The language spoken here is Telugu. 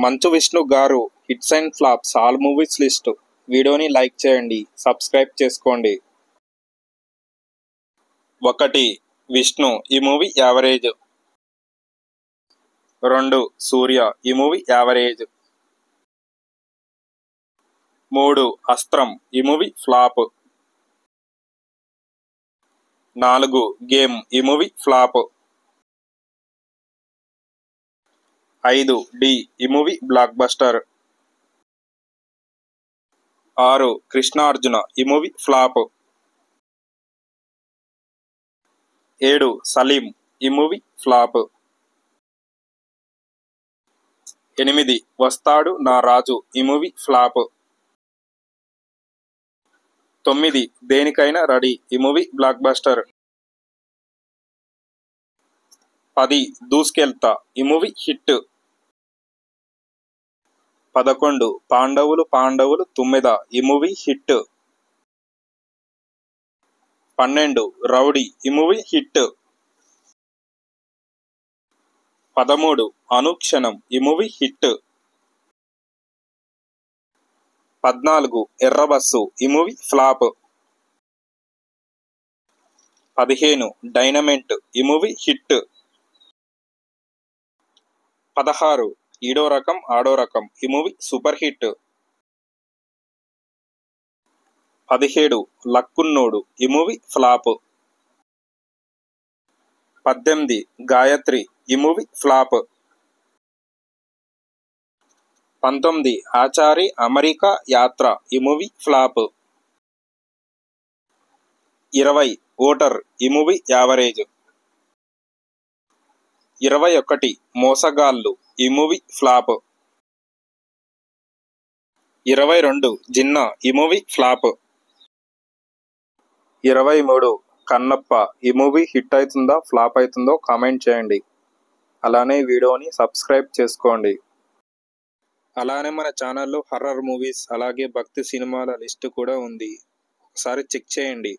మంచు విష్ణు గారు hits and flops all movies list. వీడియోని లైక్ చేయండి, సబ్స్క్రైబ్ చేసుకోండి. 1. విష్ణు, ఈ మూవీ యావరేజ్. 2. సూర్య, ఈ మూవీ యావరేజ్. 3. అస్త్రం, ఈ మూవీ ఫ్లాప్. 4. గేమ్, ఈ మూవీ ఫ్లాప్. 5. డి, ఈ మూవీ బ్లాక్ బస్టర్. 6. కృష్ణార్జున, ఈ మూవీ ఫ్లాప్. 7. సలీం, ఈ మూవీ ఫ్లాప్. 8. వస్తాడు నా రాజు, ఈ మూవీ ఫ్లాప్. 9. దేనికైనా రెడీ, ఈ మూవీ బ్లాక్ బస్టర్. 10. దూసుకెళ్తా, ఈ మూవీ హిట్. 11. పాండవులు పాండవులు తుమ్మెద, ఈ మూవీ హిట్. 12. రౌడీ, ఈ మూవీ హిట్. 13. అనుక్షణం, ఈ మూవీ హిట్. 14. ఎర్రబస్సు, ఈ మూవీ ఫ్లాప్. 15. డైనమెంట్, ఈ మూవీ హిట్. 16. ఈడో రకం ఆడో రకం, ఈ మూవీ సూపర్ హిట్. 17. లక్కున్నోడు, ఈ మూవీ ఫ్లాప్. 18. గాయత్రి, ఈ మూవీ ఫ్లాప్. 19. ఆచారి అమెరికా యాత్ర, ఈ మూవీ ఫ్లాప్. 20. ఓటర్, ఈ మూవీ యావరేజ్. 21. మోసగాళ్ళు, ఈ మూవీ ఫ్లాప్. 22. జిన్నా, ఈ మూవీ ఫ్లాప్. 23. కన్నప్ప, ఈ మూవీ హిట్ అవుతుందా ఫ్లాప్ అవుతుందో కామెంట్ చేయండి. అలానే వీడియోని సబ్స్క్రైబ్ చేసుకోండి. అలానే మన ఛానల్లో హర్రర్ మూవీస్ అలాగే భక్తి సినిమాల లిస్ట్ కూడా ఉంది, ఒకసారి చెక్ చేయండి.